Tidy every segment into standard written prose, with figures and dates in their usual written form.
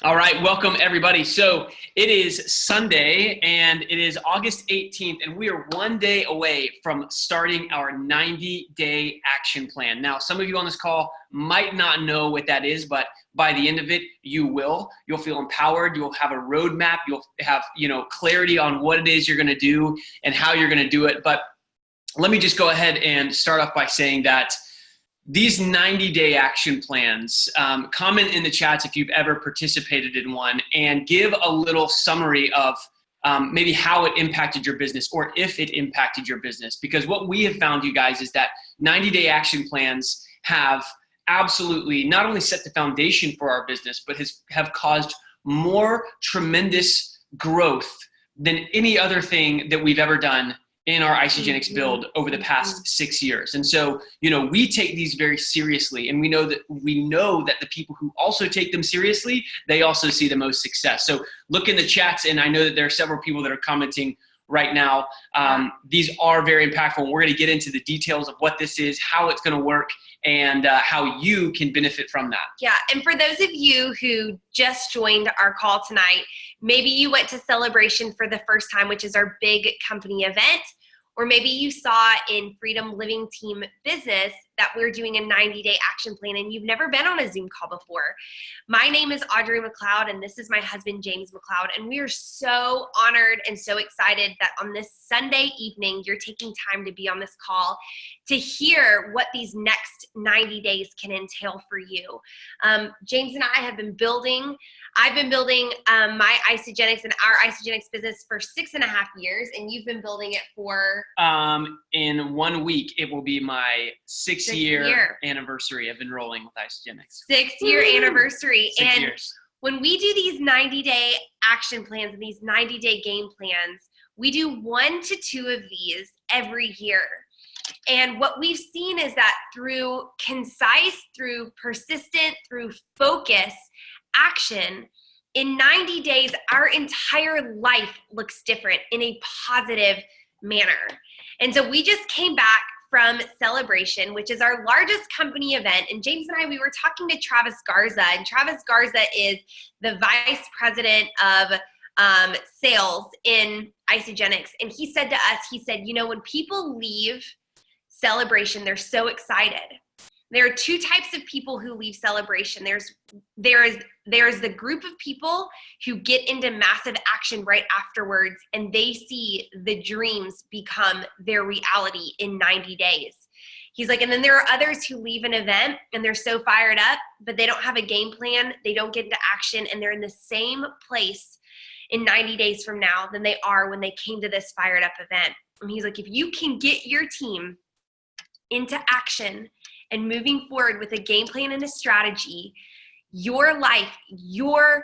All right, welcome everybody. So it is Sunday and it is August 18th, and we are one day away from starting our 90-day action plan. Now, some of you on this call might not know what that is, but by the end of it, you will. You'll feel empowered. You'll have a roadmap. You'll have, clarity on what it is you're going to do and how you're going to do it. But let me just go ahead and start off by saying that these 90-day action plans, comment in the chats if you've ever participated in one, and give a little summary of maybe how it impacted your business or if it impacted your business. Because what we have found, you guys, is that 90-day action plans have absolutely not only set the foundation for our business, but have caused more tremendous growth than any other thing that we've ever done in our Isagenix build over the past 6 years. And so, we take these very seriously, and we know that the people who also take them seriously, they also see the most success. So look in the chats, and I know that there are several people that are commenting right now. These are very impactful. We're going to get into the details of what this is, how it's going to work, and how you can benefit from that. Yeah, and for those of you who just joined our call tonight, maybe you went to Celebration for the first time, which is our big company event, or maybe you saw in Freedom Living Team Business that we're doing a 90-day action plan and you've never been on a Zoom call before. My name is Audrey McLeod and this is my husband, James McLeod, and we are so honored and so excited that on this Sunday evening, you're taking time to be on this call to hear what these next 90 days can entail for you. James and I have been building my Isagenix and our Isagenix business for 6.5 years, and you've been building it for? In 1 week, it will be my six-year anniversary of enrolling with Isagenix. 6-year anniversary. 6 years. When we do these 90-day action plans and these 90-day game plans, we do 1 to 2 of these every year. And what we've seen is that through concise, through persistent, through focus, action, in 90 days, our entire life looks different in a positive manner. And so we just came back from Celebration, which is our largest company event. And James and I, we were talking to Travis Garza, and Travis Garza is the vice president of sales in Isagenix. And he said to us, when people leave Celebration, they're so excited. There are 2 types of people who leave Celebration. There is the group of people who get into massive action right afterwards, and they see the dreams become their reality in 90 days. He's like, and then there are others who leave an event and they're so fired up, but they don't have a game plan. They don't get into action, and they're in the same place in 90 days from now than they are when they came to this fired up event. And he's like, if you can get your team into action and moving forward with a game plan and a strategy, your life, your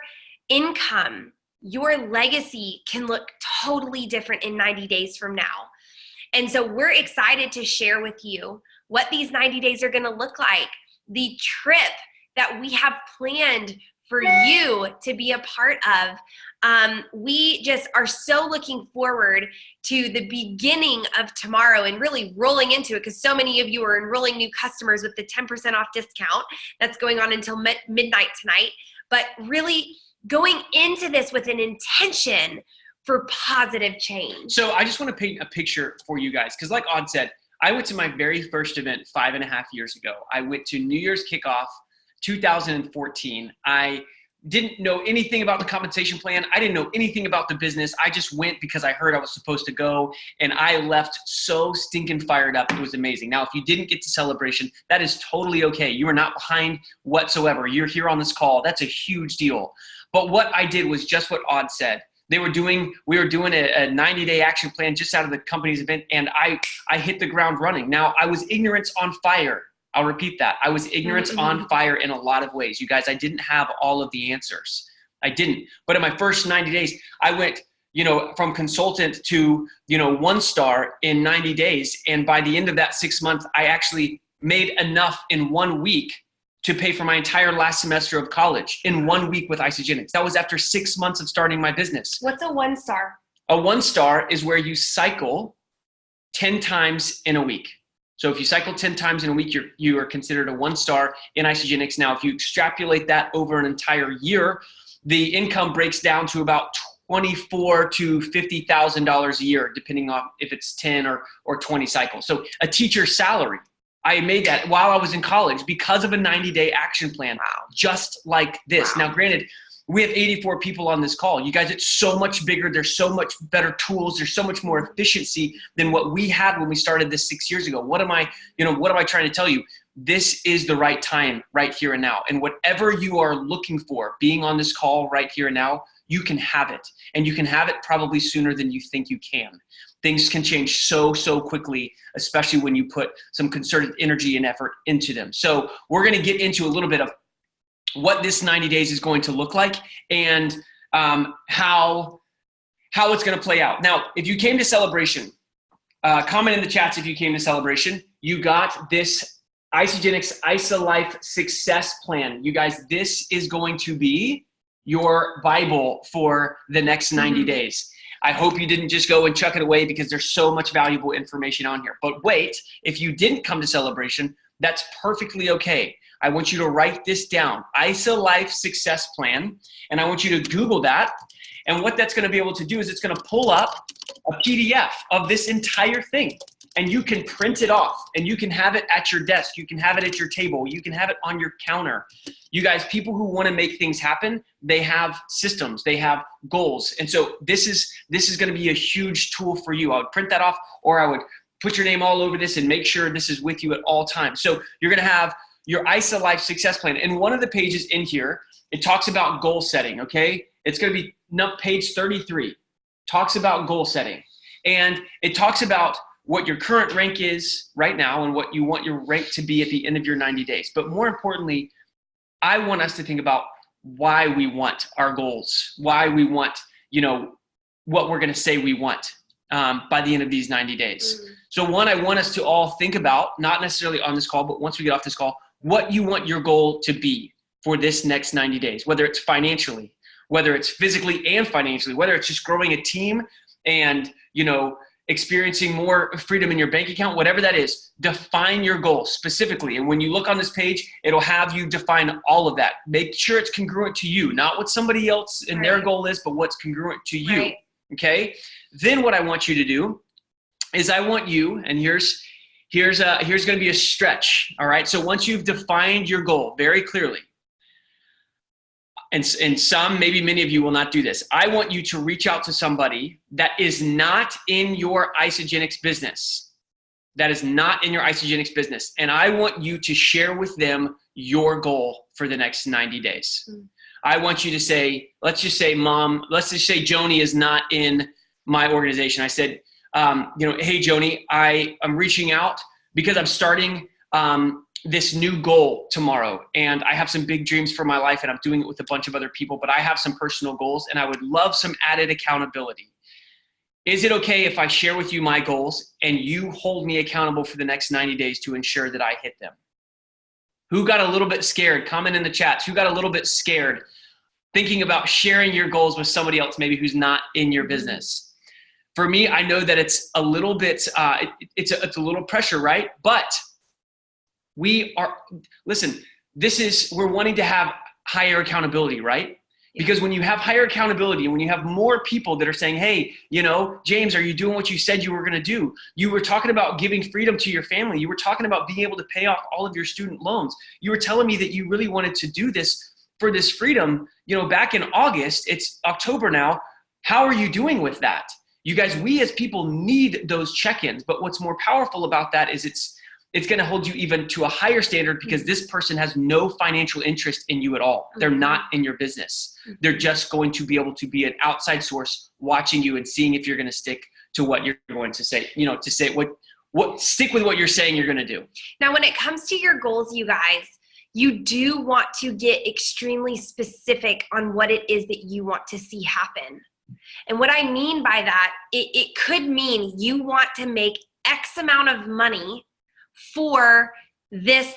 income, your legacy can look totally different in 90 days from now. And so we're excited to share with you what these 90 days are going to look like, the trip that we have planned for you to be a part of. We just are so looking forward to the beginning of tomorrow and really rolling into it, because so many of you are enrolling new customers with the 10% off discount that's going on until midnight tonight. But really going into this with an intention for positive change. So I just want to paint a picture for you guys, because like Aud said, I went to my very first event 5.5 years ago. I went to New Year's Kickoff 2014. I didn't know anything about the compensation plan. I didn't know anything about the business. I just went because I heard I was supposed to go, and I left so stinking fired up. It was amazing. Now, if you didn't get to Celebration, that is totally okay. You are not behind whatsoever. You're here on this call. That's a huge deal. But what I did was just what Aud said. We were doing a 90-day action plan just out of the company's event, and I hit the ground running. Now, I was ignorance on fire. I'll repeat that. I was ignorance on fire in a lot of ways. You guys, I didn't have all of the answers. I didn't. But in my first 90 days, I went, from consultant to, 1-star in 90 days. And by the end of that 6 months, I actually made enough in 1 week to pay for my entire last semester of college in 1 week with Isagenix. That was after 6 months of starting my business. What's a 1-star? A 1-star is where you cycle 10 times in a week. So if you cycle 10 times in a week, you are considered a 1-star in Isagenix. Now, if you extrapolate that over an entire year, the income breaks down to about $24,000 to $50,000 a year, depending on if it's 10 or 20 cycles. So a teacher's salary, I made that while I was in college because of a 90-day action plan, just like this. Now, granted, we have 84 people on this call. You guys, it's so much bigger. There's so much better tools. There's so much more efficiency than what we had when we started this 6 years ago. What am I trying to tell you? This is the right time right here and now. And whatever you are looking for being on this call right here and now, you can have it. And you can have it probably sooner than you think you can. Things can change so quickly, especially when you put some concerted energy and effort into them. So we're going to get into a little bit of what this 90 days is going to look like and how it's going to play out. Now, if you came to Celebration, comment in the chats if you came to Celebration. You got this Isagenix IsaLife Success Plan. You guys, this is going to be your Bible for the next 90 days. I hope you didn't just go and chuck it away because there's so much valuable information on here. But wait, if you didn't come to Celebration, that's perfectly okay. I want you to write this down, IsaLife Success Plan, and I want you to Google that. And what that's going to be able to do is it's going to pull up a PDF of this entire thing. And you can print it off, and you can have it at your desk. You can have it at your table. You can have it on your counter. You guys, people who want to make things happen, they have systems, they have goals. And so this is going to be a huge tool for you. I would print that off, or I would put your name all over this and make sure this is with you at all times. So you're going to have your IsaLife Success Plan. And one of the pages in here, it talks about goal setting, okay? It's going to be page 33. Talks about goal setting. And it talks about what your current rank is right now and what you want your rank to be at the end of your 90 days. But more importantly, I want us to think about why we want our goals, why we want, what we're going to say we want by the end of these 90 days. So one, I want us to all think about, not necessarily on this call, but once we get off this call, what you want your goal to be for this next 90 days, whether it's financially, whether it's physically and financially, whether it's just growing a team and, experiencing more freedom in your bank account, whatever that is, define your goal specifically. And when you look on this page, it'll have you define all of that. Make sure it's congruent to you, not what somebody else and their goal is, but what's congruent to you. Okay. Then what I want you to do is I want you, and here's going to be a stretch. All right. So once you've defined your goal very clearly, and some, maybe many of you will not do this. I want you to reach out to somebody that is not in your Isagenix business. That is not in your Isagenix business. And I want you to share with them your goal for the next 90 days. I want you to say, let's just say, Mom, let's just say Joni is not in my organization. I said, hey, Joni, I'm reaching out because I'm starting this new goal tomorrow, and I have some big dreams for my life, and I'm doing it with a bunch of other people, but I have some personal goals, and I would love some added accountability. Is it okay if I share with you my goals and you hold me accountable for the next 90 days to ensure that I hit them? Who got a little bit scared? Comment in the chats. Who got a little bit scared thinking about sharing your goals with somebody else maybe who's not in your business? For me, I know that it's a little bit, it's a little pressure, right? But we're wanting to have higher accountability, right? Because when you have higher accountability and when you have more people that are saying, hey, James, are you doing what you said you were going to do? You were talking about giving freedom to your family. You were talking about being able to pay off all of your student loans. You were telling me that you really wanted to do this for this freedom, back in August. It's October now. How are you doing with that? You guys, we as people need those check-ins, but what's more powerful about that is it's going to hold you even to a higher standard because this person has no financial interest in you at all. They're not in your business. They're just going to be able to be an outside source watching you and seeing if you're going to stick to what you're going to say, to say stick with what you're saying you're going to do. Now, when it comes to your goals, you guys, you do want to get extremely specific on what it is that you want to see happen. And what I mean by that, it could mean you want to make X amount of money for this,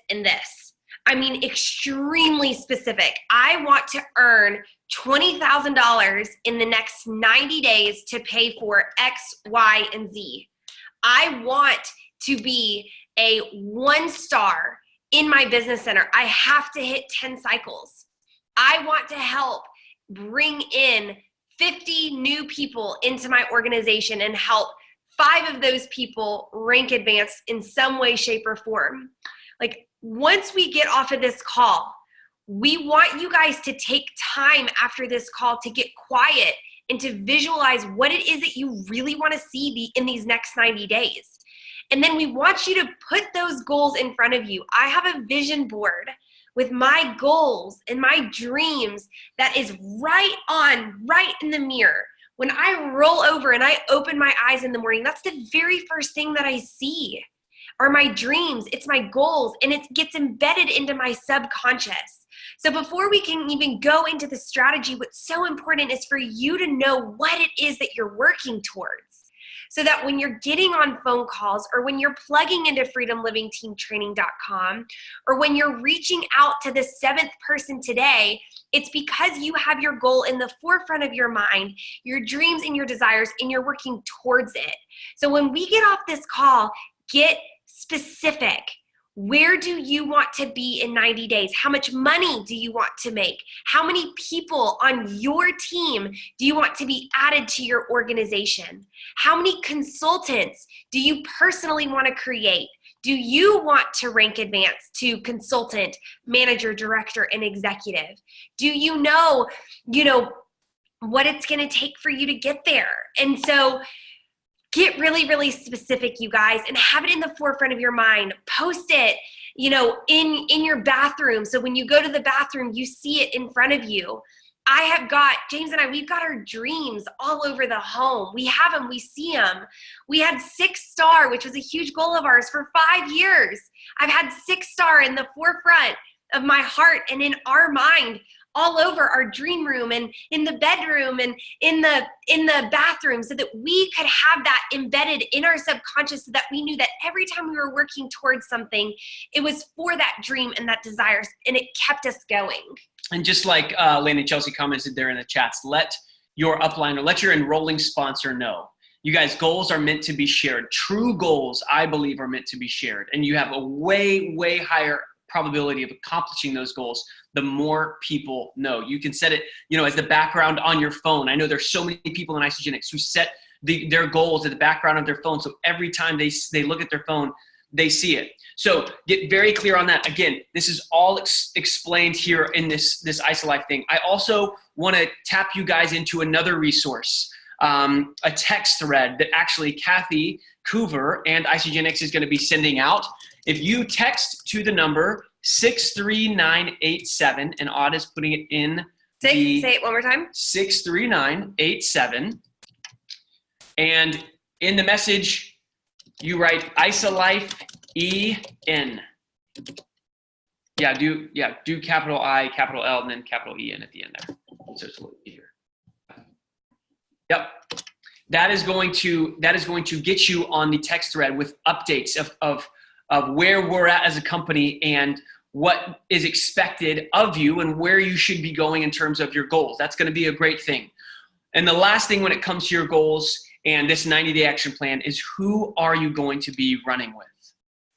and this. I mean, extremely specific. I want to earn $20,000 in the next 90 days to pay for X, Y, and Z. I want to be a 1-star in my business center. I have to hit 10 cycles. I want to help bring in 50 new people into my organization and help 5 of those people rank advance in some way, shape, or form. Like, once we get off of this call, we want you guys to take time after this call to get quiet and to visualize what it is that you really want to see in these next 90 days. And then we want you to put those goals in front of you. I have a vision board with my goals and my dreams that is right in the mirror. When I roll over and I open my eyes in the morning, that's the very first thing that I see are my dreams. It's my goals, and it gets embedded into my subconscious. So before we can even go into the strategy, what's so important is for you to know what it is that you're working towards. So that when you're getting on phone calls, or when you're plugging into freedomlivingteamtraining.com, or when you're reaching out to the 7th person today, it's because you have your goal in the forefront of your mind, your dreams and your desires, and you're working towards it. So when we get off this call, get specific. Where do you want to be in 90 days? How much money do you want to make? How many people on your team do you want to be added to your organization? How many consultants do you personally want to create? Do you want to rank advance to consultant, manager, director, and executive? Do you know what it's going to take for you to get there? And so get really, really specific, you guys, and have it in the forefront of your mind. Post it, in your bathroom. So when you go to the bathroom, you see it in front of you. James and I, we've got our dreams all over the home. We have them, we see them. We had 6-star, which was a huge goal of ours for 5 years. I've had 6-star in the forefront of my heart and in our mind, all over our dream room and in the bedroom and in the bathroom, so that we could have that embedded in our subconscious, so that we knew that every time we were working towards something, it was for that dream and that desires, and it kept us going. And just like Lane and Chelsea commented there in the chats, let your upline or let your enrolling sponsor know. You guys, goals are meant to be shared. True goals, I believe, are meant to be shared. And you have a way, way higher probability of accomplishing those goals the more people know. You can set it, as the background on your phone. I know there's so many people in Isagenix who set their goals at the background of their phone, so every time they look at their phone, they see it. So get very clear on that. Again, this is all explained here in this IsaLife thing. I also want to tap you guys into another resource, a text thread that actually Kathy Coover and Isagenix is going to be sending out. If you text to the number 63987, and Odd is putting it in. Say it one more time. 63987. And in the message, you write IsaLife EN. Do capital I, capital L, and then capital EN at the end there. So it's a little easier. Yep. That is going to get you on the text thread with updates of where we're at as a company and what is expected of you and where you should be going in terms of your goals. That's going to be a great thing. And the last thing when it comes to your goals and this 90-day action plan is, who are you going to be running with?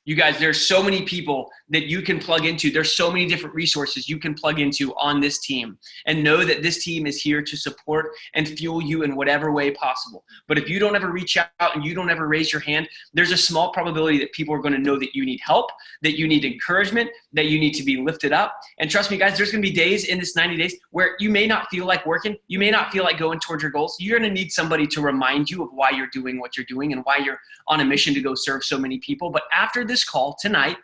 You guys, there's so many people that you can plug into. There's so many different resources you can plug into on this team, and know that this team is here to support and fuel you in whatever way possible. But if you don't ever reach out and you don't ever raise your hand, there's a small probability that people are going to know that you need help, that you need encouragement, that you need to be lifted up. And trust me, guys, there's going to be days in this 90 days where you may not feel like working. You may not feel like going towards your goals. You're going to need somebody to remind you of why you're doing what you're doing and why you're on a mission to go serve so many people. But after this call tonight,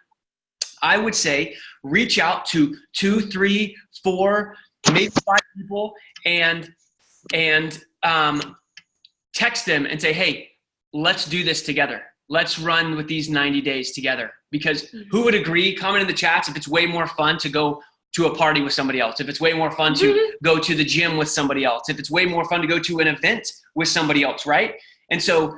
I would say reach out to 2, 3, 4, maybe 5 people and text them and say, hey, let's do this together. Let's run with these 90 days together. Because who would agree? Comment in the chats if it's way more fun to go to a party with somebody else, if it's way more fun to go to the gym with somebody else, if it's way more fun to go to an event with somebody else, right? And so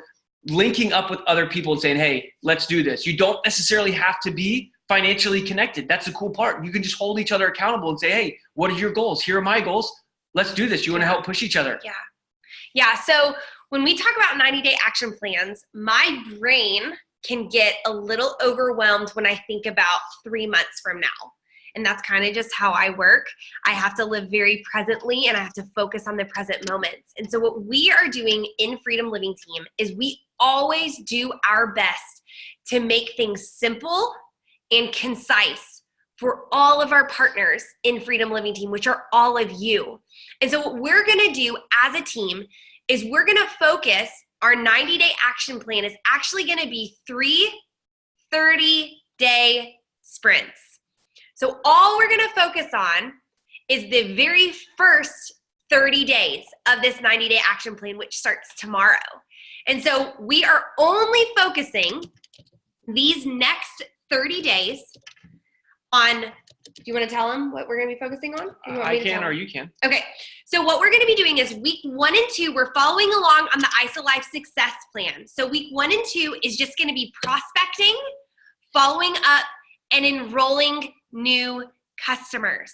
linking up with other people and saying, hey, let's do this. You don't necessarily have to be financially connected. That's the cool part. You can just hold each other accountable and say, hey, what are your goals? Here are my goals. Let's do this. You want to help push each other. Yeah. So when we talk about 90-day action plans, my brain can get a little overwhelmed when I think about 3 months from now. And that's kind of just how I work. I have to live very presently and I have to focus on the present moments. And so what we are doing in Freedom Living Team is we always do our best to make things simple and concise for all of our partners in Freedom Living Team, which are all of you. And so what we're gonna do as a team is we're gonna focus, our 90-day action plan is actually gonna be 3 30-day sprints. So all we're gonna focus on is the very first 30 days of this 90-day action plan, which starts tomorrow. And so we are only focusing these next 30 days on, do you want to tell them what we're going to be focusing on? I can, or you can. Okay. So what we're going to be doing is week 1 and 2, we're following along on the ISOLife success plan. So week 1 and 2 is just going to be prospecting, following up, and enrolling new customers.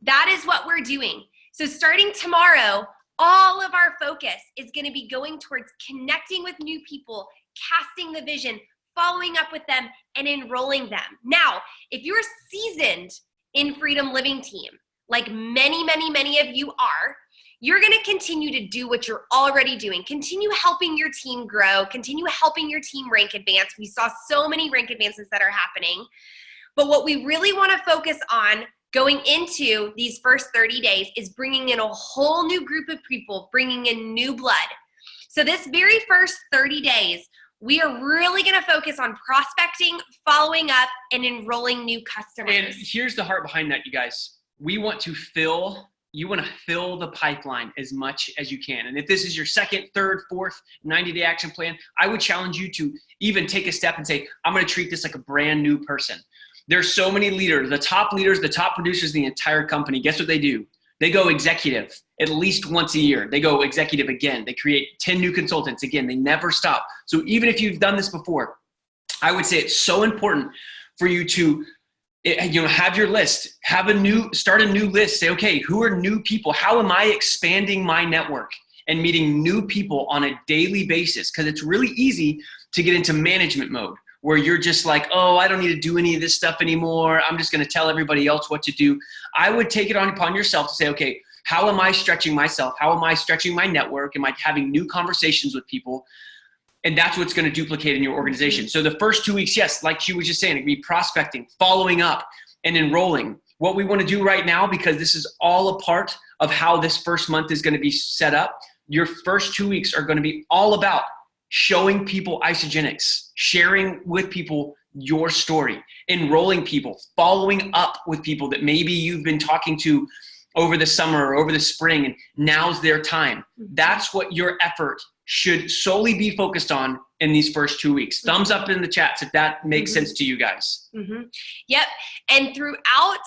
That is what we're doing. So starting tomorrow, all of our focus is going to be going towards connecting with new people, casting the vision, following up with them, and enrolling them. Now, if you're seasoned in Freedom Living Team, like many, many, many of you are, you're going to continue to do what you're already doing. Continue helping your team grow. Continue helping your team rank advance. We saw so many rank advances that are happening. But what we really want to focus on going into these first 30 days is bringing in a whole new group of people, bringing in new blood. So this very first 30 days, we are really going to focus on prospecting, following up, and enrolling new customers. And here's the heart behind that, you guys. You want to fill the pipeline as much as you can. And if this is your second, third, fourth 90-day action plan, I would challenge you to even take a step and say, I'm going to treat this like a brand new person. There's so many leaders, the top producers in the entire company. Guess what they do? They go executive at least once a year. They go executive again. They create 10 new consultants again. They never stop. So even if you've done this before, I would say it's so important for you to have your list, start a new list. Say, okay, who are new people? How am I expanding my network and meeting new people on a daily basis? Because it's really easy to get into management mode, where you're just like, oh, I don't need to do any of this stuff anymore. I'm just going to tell everybody else what to do. I would take it upon yourself to say, okay, how am I stretching myself? How am I stretching my network? Am I having new conversations with people? And that's what's going to duplicate in your organization. So the first 2 weeks, yes, like she was just saying, it'd be prospecting, following up, and enrolling. What we want to do right now, because this is all a part of how this first month is going to be set up, your first 2 weeks are going to be all about showing people Isagenix, sharing with people your story, enrolling people, following up with people that maybe you've been talking to over the summer or over the spring, and now's their time. That's what your effort should solely be focused on in these first 2 weeks. Thumbs up in the chats if that makes sense to you guys. Yep. And throughout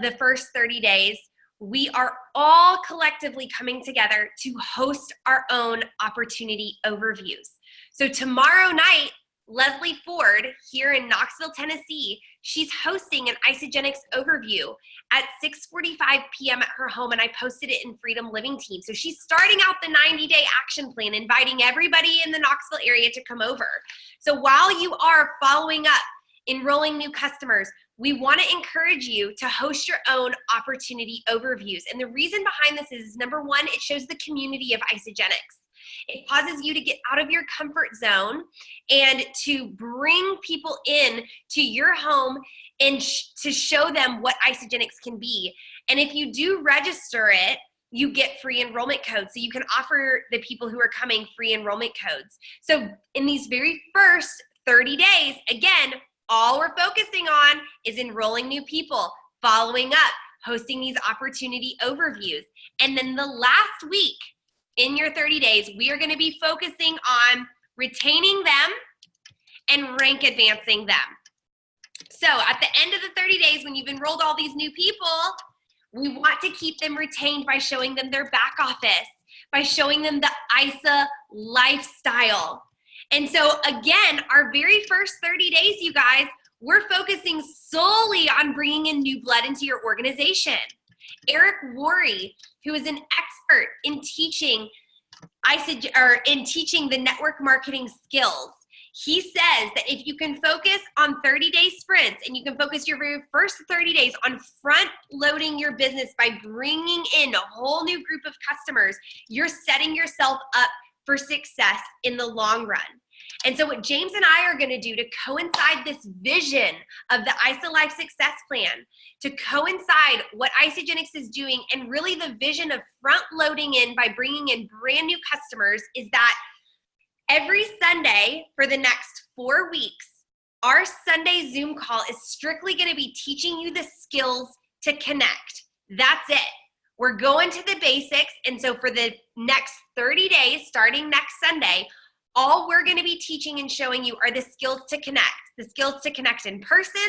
the first 30 days, we are all collectively coming together to host our own opportunity overviews. So tomorrow night, Leslie Ford here in Knoxville, Tennessee, she's hosting an Isagenix overview at 6:45 p.m. at her home, and I posted it in Freedom Living Team. So she's starting out the 90-day action plan, inviting everybody in the Knoxville area to come over. So while you are following up, enrolling new customers, we want to encourage you to host your own opportunity overviews. And the reason behind this is, number one, it shows the community of Isagenix. It causes you to get out of your comfort zone and to bring people in to your home and to show them what Isagenix can be. And if you do register it, you get free enrollment codes. So you can offer the people who are coming free enrollment codes. So in these very first 30 days, again, all we're focusing on is enrolling new people, following up, hosting these opportunity overviews. And then the last week in your 30 days, we are going to be focusing on retaining them and rank advancing them. So at the end of the 30 days, when you've enrolled all these new people, we want to keep them retained by showing them their back office, by showing them the ISA lifestyle. And so again, our very first 30 days, you guys, we're focusing solely on bringing in new blood into your organization. Eric Worre, who is an expert in teaching the network marketing skills, He says that if you can focus on 30-day sprints and you can focus your very first 30 days on front loading your business by bringing in a whole new group of customers, you're setting yourself up for success in the long run. And so what James and I are going to do to coincide this vision of the IsoLife success plan, to coincide what Isagenix is doing and really the vision of front loading in by bringing in brand new customers, is that every Sunday for the next 4 weeks, our Sunday Zoom call is strictly going to be teaching you the skills to connect. That's it. We're going to the basics. And so for the next 30 days, starting next Sunday, all we're going to be teaching and showing you are the skills to connect in person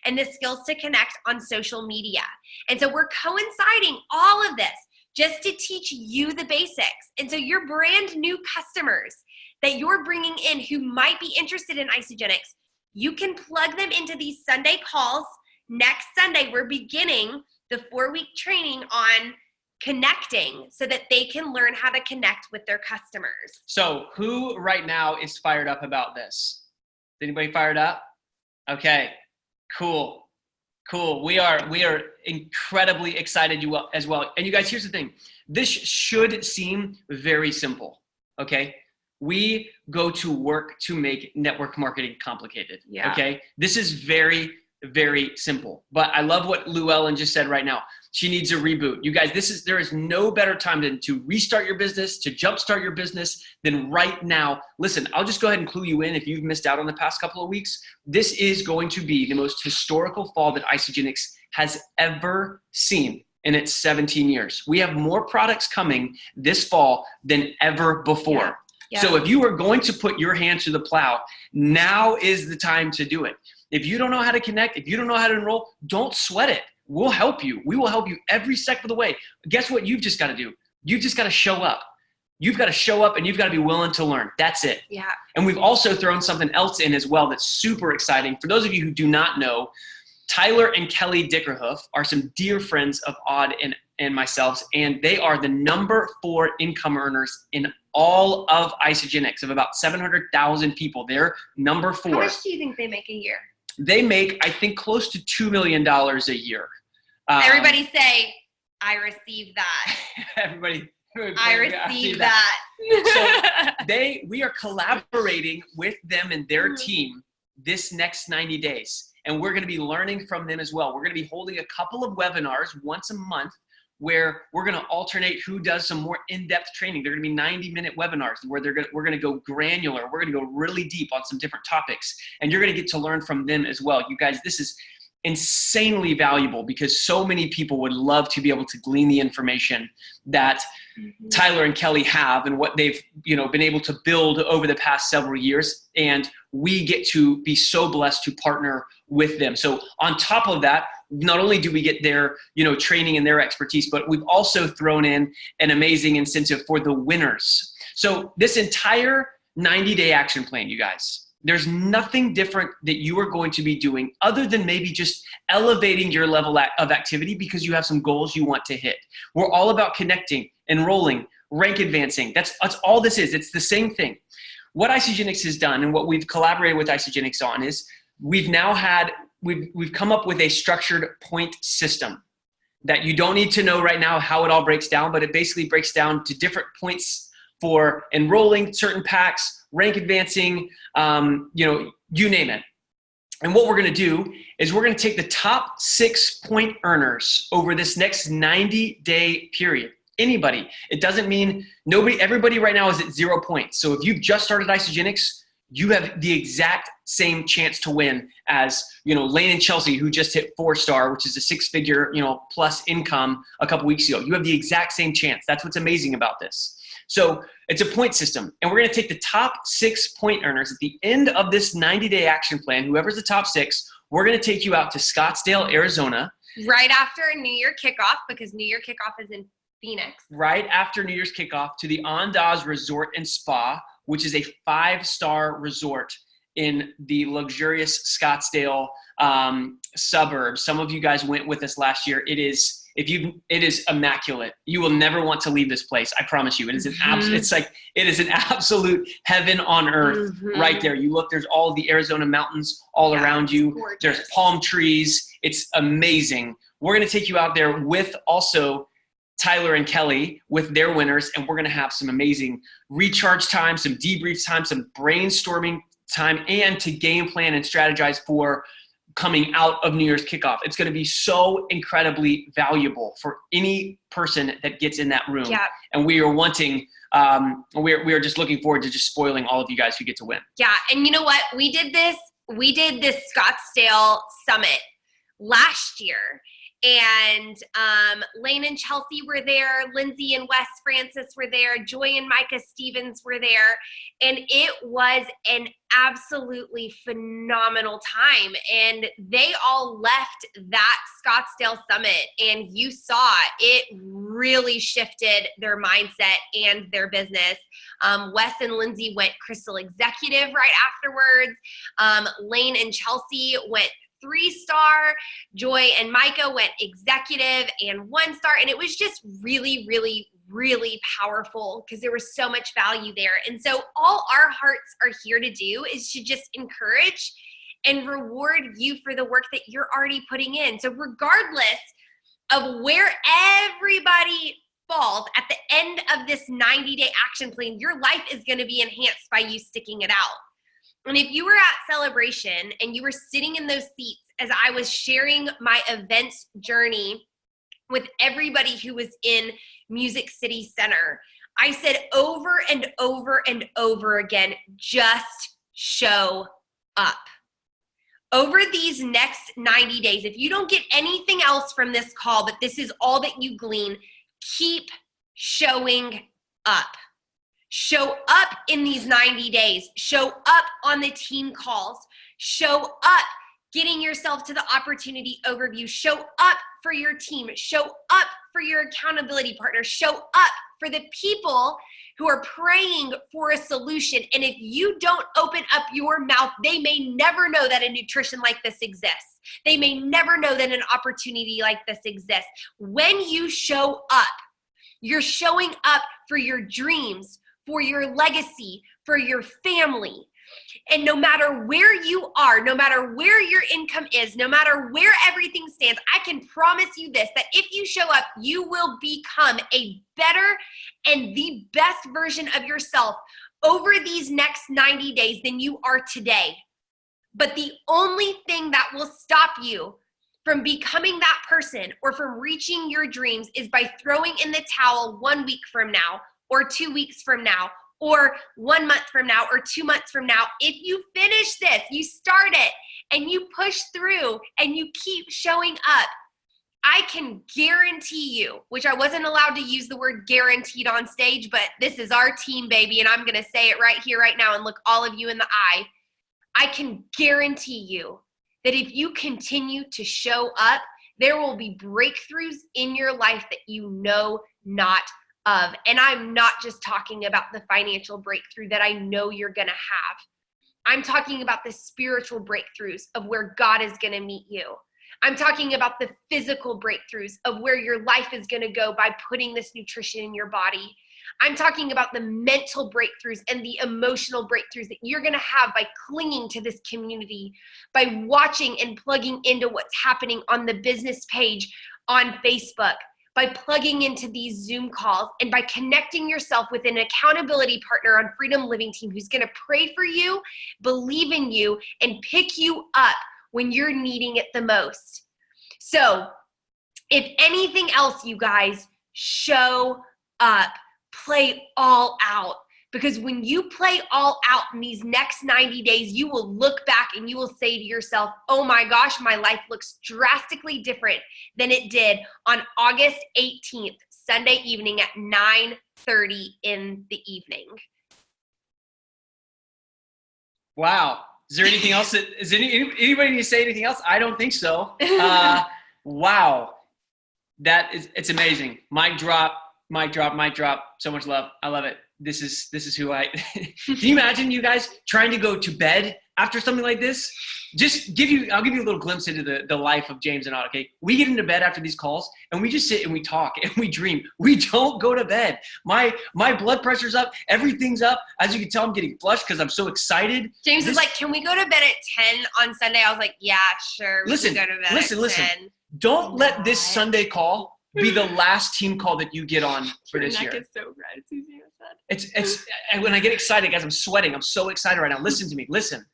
and the skills to connect on social media. And so we're coinciding all of this just to teach you the basics. And so your brand new customers that you're bringing in who might be interested in Isagenix, you can plug them into these Sunday calls. Next Sunday, we're beginning the 4-week training on connecting so that they can learn how to connect with their customers. So who right now is fired up about this? Is anybody fired up? Okay, cool. We are incredibly excited as well. And you guys, here's the thing. This should seem very simple, okay? We go to work to make network marketing complicated, okay? This is very, very simple. But I love what Llewellyn just said right now. She needs a reboot. You guys, there is no better time than to restart your business, to jumpstart your business than right now. Listen, I'll just go ahead and clue you in if you've missed out on the past couple of weeks. This is going to be the most historical fall that Isagenix has ever seen in its 17 years. We have more products coming this fall than ever before. Yeah. So if you are going to put your hand to the plow, now is the time to do it. If you don't know how to connect, if you don't know how to enroll, don't sweat it. We'll help you. We will help you every step of the way. Guess what you've just got to do? You've just got to show up. You've got to show up and you've got to be willing to learn. That's it. Yeah. And we've also thrown something else in as well that's super exciting. For those of you who do not know, Tyler and Kelly Dickerhoof are some dear friends of Odd and myself, and they are the number 4 income earners in all of Isagenix, of about 700,000 people. They're number 4. How much do you think they make a year? They make, I think, close to $2 million a year. Everybody say, I receive that. Everybody. I receive that. So we are collaborating with them and their team this next 90 days. And we're going to be learning from them as well. We're going to be holding a couple of webinars once a month where we're going to alternate who does some more in-depth training. They're going to be 90-minute webinars where we're going to go granular. We're going to go really deep on some different topics. And you're going to get to learn from them as well. You guys, this is insanely valuable because so many people would love to be able to glean the information that Tyler and Kelly have and what they've been able to build over the past several years. And we get to be so blessed to partner with them. So on top of that, not only do we get their training and their expertise, but we've also thrown in an amazing incentive for the winners. So this entire 90-day action plan, you guys, there's nothing different that you are going to be doing other than maybe just elevating your level of activity because you have some goals you want to hit. We're all about connecting, enrolling, rank advancing. That's all this is. It's the same thing. What Isagenix has done and what we've collaborated with Isagenix on is we've come up with a structured point system that you don't need to know right now how it all breaks down, but it basically breaks down to different points for enrolling certain packs, rank advancing, you name it. And what we're going to do is we're going to take the top 6 point earners over this next 90-day period. Anybody. It doesn't mean everybody right now is at 0 points. So if you've just started Isagenix, you have the exact same chance to win as, Lane and Chelsea, who just hit 4-star, which is a 6-figure, plus income a couple weeks ago. You have the exact same chance. That's what's amazing about this. So it's a point system, and we're going to take the top 6 point earners at the end of this 90-day action plan. Whoever's the top 6, we're going to take you out to Scottsdale, Arizona. Right after New Year kickoff, because New Year kickoff is in Phoenix. Right after New Year's kickoff to the Andaz Resort and Spa, which is a 5-star resort in the luxurious Scottsdale suburbs. Some of you guys went with us last year. It is it is immaculate. You will never want to leave this place. I promise you. It is it is an absolute heaven on earth right there. You look, there's all the Arizona mountains all around you. Gorgeous. There's palm trees. It's amazing. We're going to take you out there with also Tyler and Kelly with their winners, and we're going to have some amazing recharge time, some debrief time, some brainstorming time, and to game plan and strategize for coming out of New Year's kickoff. It's going to be so incredibly valuable for any person that gets in that room. Yeah. And we are wanting, we are just looking forward to just spoiling all of you guys who get to win. Yeah. And you know what? We did this Scottsdale Summit last year. And Lane and Chelsea were there. Lindsay and Wes Francis were there. Joy and Micah Stevens were there. And it was an absolutely phenomenal time. And they all left that Scottsdale Summit, and you saw it really shifted their mindset and their business. Wes and Lindsay went Crystal Executive right afterwards. Lane and Chelsea went 3-star. Joy and Micah went executive and 1-star. And it was just really, really, really powerful because there was so much value there. And so all our hearts are here to do is to just encourage and reward you for the work that you're already putting in. So regardless of where everybody falls at the end of this 90-day action plan, your life is going to be enhanced by you sticking it out. And if you were at Celebration and you were sitting in those seats as I was sharing my events journey with everybody who was in Music City Center, I said over and over and over again, just show up. Over these next 90 days, if you don't get anything else from this call, but this is all that you glean, keep showing up. Show up in these 90 days. Show up on the team calls. Show up getting yourself to the opportunity overview. Show up for your team. Show up for your accountability partner. Show up for the people who are praying for a solution. And if you don't open up your mouth, they may never know that a nutrition like this exists. They may never know that an opportunity like this exists. When you show up, you're showing up for your dreams, for your legacy, for your family. And no matter where you are, no matter where your income is, no matter where everything stands, I can promise you this, that if you show up, you will become a better and the best version of yourself over these next 90 days than you are today. But the only thing that will stop you from becoming that person or from reaching your dreams is by throwing in the towel 1 week from now, or 2 weeks from now, or 1 month from now, or 2 months from now. If you finish this, you start it, and you push through, and you keep showing up, I can guarantee you, which I wasn't allowed to use the word guaranteed on stage, but this is our team, baby, and I'm going to say it right here, right now, and look all of you in the eye. I can guarantee you that if you continue to show up, there will be breakthroughs in your life that you know not of. And I'm not just talking about the financial breakthrough that I know you're going to have. I'm talking about the spiritual breakthroughs of where God is going to meet you. I'm talking about the physical breakthroughs of where your life is going to go by putting this nutrition in your body. I'm talking about the mental breakthroughs and the emotional breakthroughs that you're going to have by clinging to this community, by watching and plugging into what's happening on the business page on Facebook, by plugging into these Zoom calls, and by connecting yourself with an accountability partner on Freedom Living Team who's going to pray for you, believe in you, and pick you up when you're needing it the most. So if anything else, you guys, show up, play all out. Because when you play all out in these next 90 days, you will look back and you will say to yourself, oh my gosh, my life looks drastically different than it did on August 18th, Sunday evening at 9:30 in the evening. Wow. Is there anything else? Is anybody need to say anything else? I don't think so. Wow. It's amazing. Mic drop, mic drop, mic drop. So much love. I love it. This is who I, can you imagine you guys trying to go to bed after something like this, I'll give you a little glimpse into the life of James and Otto, okay? We get into bed after these calls and we just sit and we talk and we dream. We don't go to bed. My blood pressure's up, everything's up. As you can tell, I'm getting flushed because I'm so excited. James is like, can we go to bed at 10 on Sunday? I was like, yeah, sure. We can go to bed at 10. Don't let this Sunday call be the last team call that you get on for this year. Your neck is so red. It's easy to say. It's when I get excited, guys, I'm sweating. I'm so excited right now. Listen to me. Listen.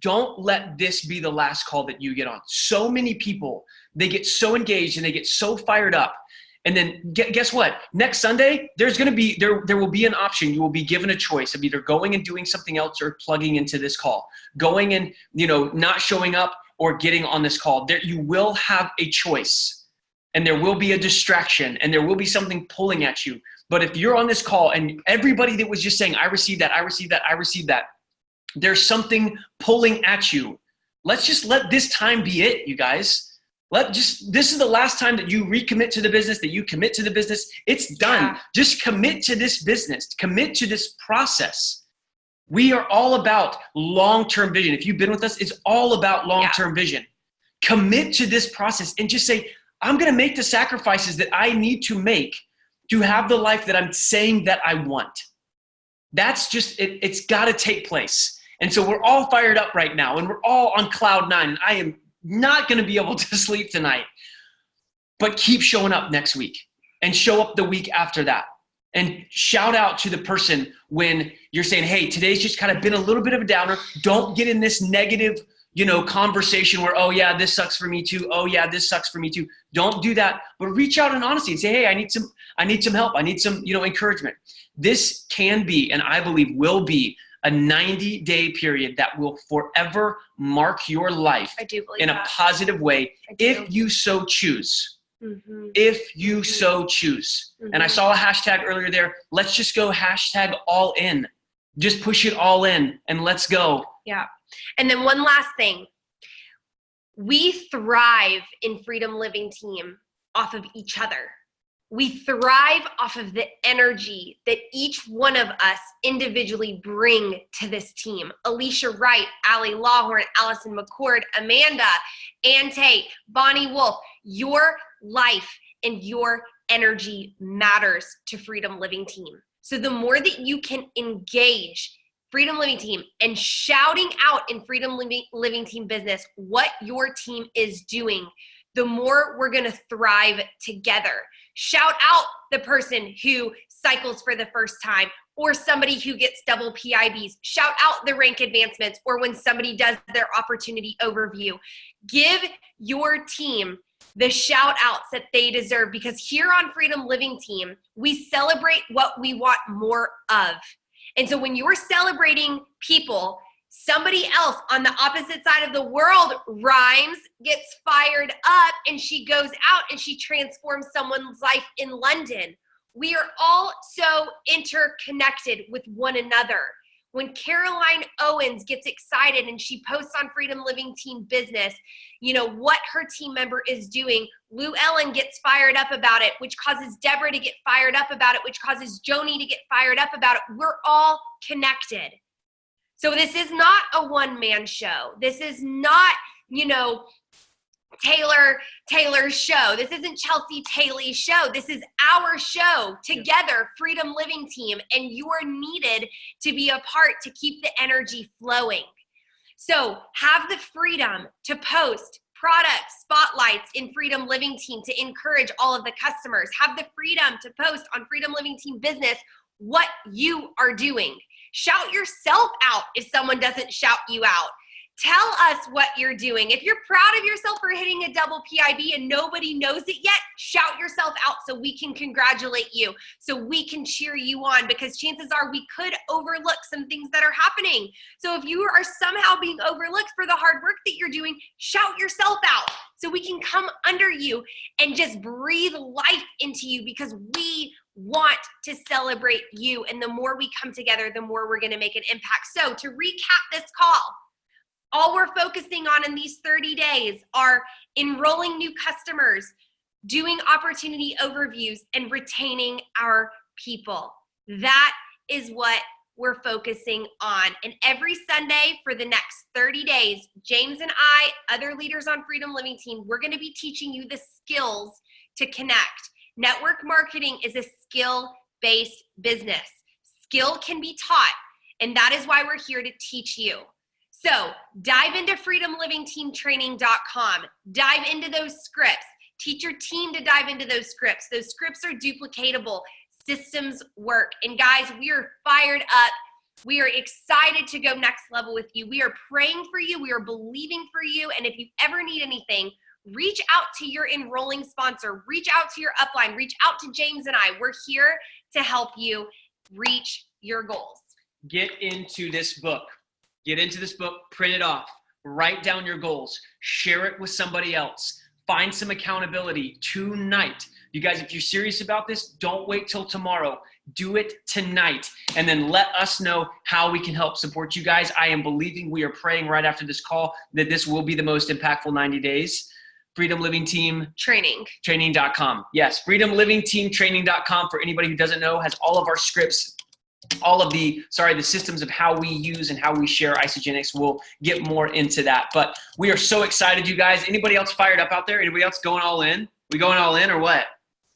Don't let this be the last call that you get on. So many people, they get so engaged and they get so fired up. And then guess what? Next Sunday, there will be an option. You will be given a choice of either going and doing something else or plugging into this call. Going and, not showing up or getting on this call. You will have a choice. And there will be a distraction and there will be something pulling at you. But if you're on this call and everybody that was just saying, I received that, I received that, I received that, there's something pulling at you. Let's just let this time be it, you guys. This is the last time that you recommit to the business, that you commit to the business. It's done. Yeah. Just commit to this business. Commit to this process. We are all about long-term vision. If you've been with us, it's all about long-term vision. Commit to this process and just say, I'm going to make the sacrifices that I need to make to have the life that I'm saying that I want. That's just, it's got to take place. And so we're all fired up right now and we're all on cloud 9. And I am not going to be able to sleep tonight, but keep showing up next week and show up the week after that. And shout out to the person when you're saying, hey, today's just kind of been a little bit of a downer. Don't get in this negative, conversation where, oh yeah, this sucks for me too. Oh yeah, this sucks for me too. Don't do that, but reach out in honesty and say, hey, I need some help. I need some, encouragement. This can be, and I believe will be, a 90-day period that will forever mark your life in a positive way if you so choose. Mm-hmm. If you so choose. Mm-hmm. And I saw a hashtag earlier there. Let's just go hashtag all in. Just push it all in and let's go. Yeah. And then one last thing. We thrive in Freedom Living Team off of each other. We thrive off of the energy that each one of us individually bring to this team. Alicia Wright, Allie Lawhorn, Allison McCord, Amanda, Ann Tate, Bonnie Wolf. Your life and your energy matters to Freedom Living Team. So the more that you can engage Freedom Living Team and shouting out in Freedom Living Team business what your team is doing, the more we're going to thrive together. Shout out the person who cycles for the first time or somebody who gets double PIBs. Shout out the rank advancements or when somebody does their opportunity overview. Give your team the shout outs that they deserve because here on Freedom Living Team, we celebrate what we want more of. And so when you're celebrating people, somebody else on the opposite side of the world, Rhymes, gets fired up and she goes out and she transforms someone's life in London. We are all so interconnected with one another. When Caroline Owens gets excited and she posts on Freedom Living Team business, what her team member is doing, Lou Ellen gets fired up about it, which causes Deborah to get fired up about it, which causes Joni to get fired up about it. We're all connected. So this is not a one-man show. This is not, Taylor's show. This isn't Chelsea Taylor's show. This is our show together, Freedom Living Team, and you are needed to be a part to keep the energy flowing. So have the freedom to post product spotlights in Freedom Living Team to encourage all of the customers. Have the freedom to post on Freedom Living Team business what you are doing. Shout yourself out if someone doesn't shout you out. Tell us what you're doing. If you're proud of yourself for hitting a double PIB and nobody knows it yet, shout yourself out so we can congratulate you, so we can cheer you on, because chances are we could overlook some things that are happening. So if you are somehow being overlooked for the hard work that you're doing, shout yourself out so we can come under you and just breathe life into you, because we want to celebrate you. And the more we come together, the more we're going to make an impact. So to recap this call, all we're focusing on in these 30 days are enrolling new customers, doing opportunity overviews, and retaining our people. That is what we're focusing on. And every Sunday for the next 30 days, James and I, other leaders on Freedom Living Team, we're going to be teaching you the skills to connect. Network marketing is a skill-based business. Skill can be taught, and that is why we're here to teach you. So dive into freedomlivingteamtraining.com. Dive into those scripts. Teach your team to dive into those scripts. Those scripts are duplicatable. Systems work. And guys, we are fired up. We are excited to go next level with you. We are praying for you. We are believing for you. And if you ever need anything, reach out to your enrolling sponsor. Reach out to your upline. Reach out to James and I. We're here to help you reach your goals. Get into this book. Get into this book, print it off, write down your goals, share it with somebody else, find some accountability tonight. You guys, if you're serious about this, don't wait till tomorrow. Do it tonight, and then let us know how we can help support you guys. I am believing, we are praying right after this call that this will be the most impactful 90 days. Freedom Living Team Training.com. Yes, freedomlivingteamtraining.com, for anybody who doesn't know, has all of our scripts, all of the systems of how we use and how we share Isagenix. We'll get more into that. But we are so excited, you guys. Anybody else fired up out there? Anybody else going all in? We going all in or what?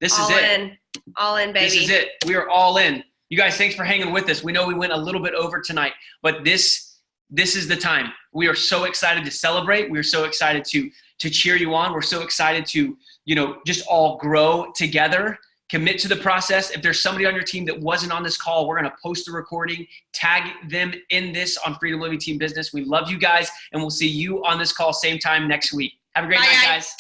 This is it. All in, baby. This is it. We are all in. You guys, thanks for hanging with us. We know we went a little bit over tonight, but this is the time. We are so excited to celebrate. We are so excited to cheer you on. We're so excited to, just all grow together. Commit to the process. If there's somebody on your team that wasn't on this call, we're going to post the recording, tag them in this on Freedom Living Team Business. We love you guys, and we'll see you on this call same time next week. Have a great night, guys.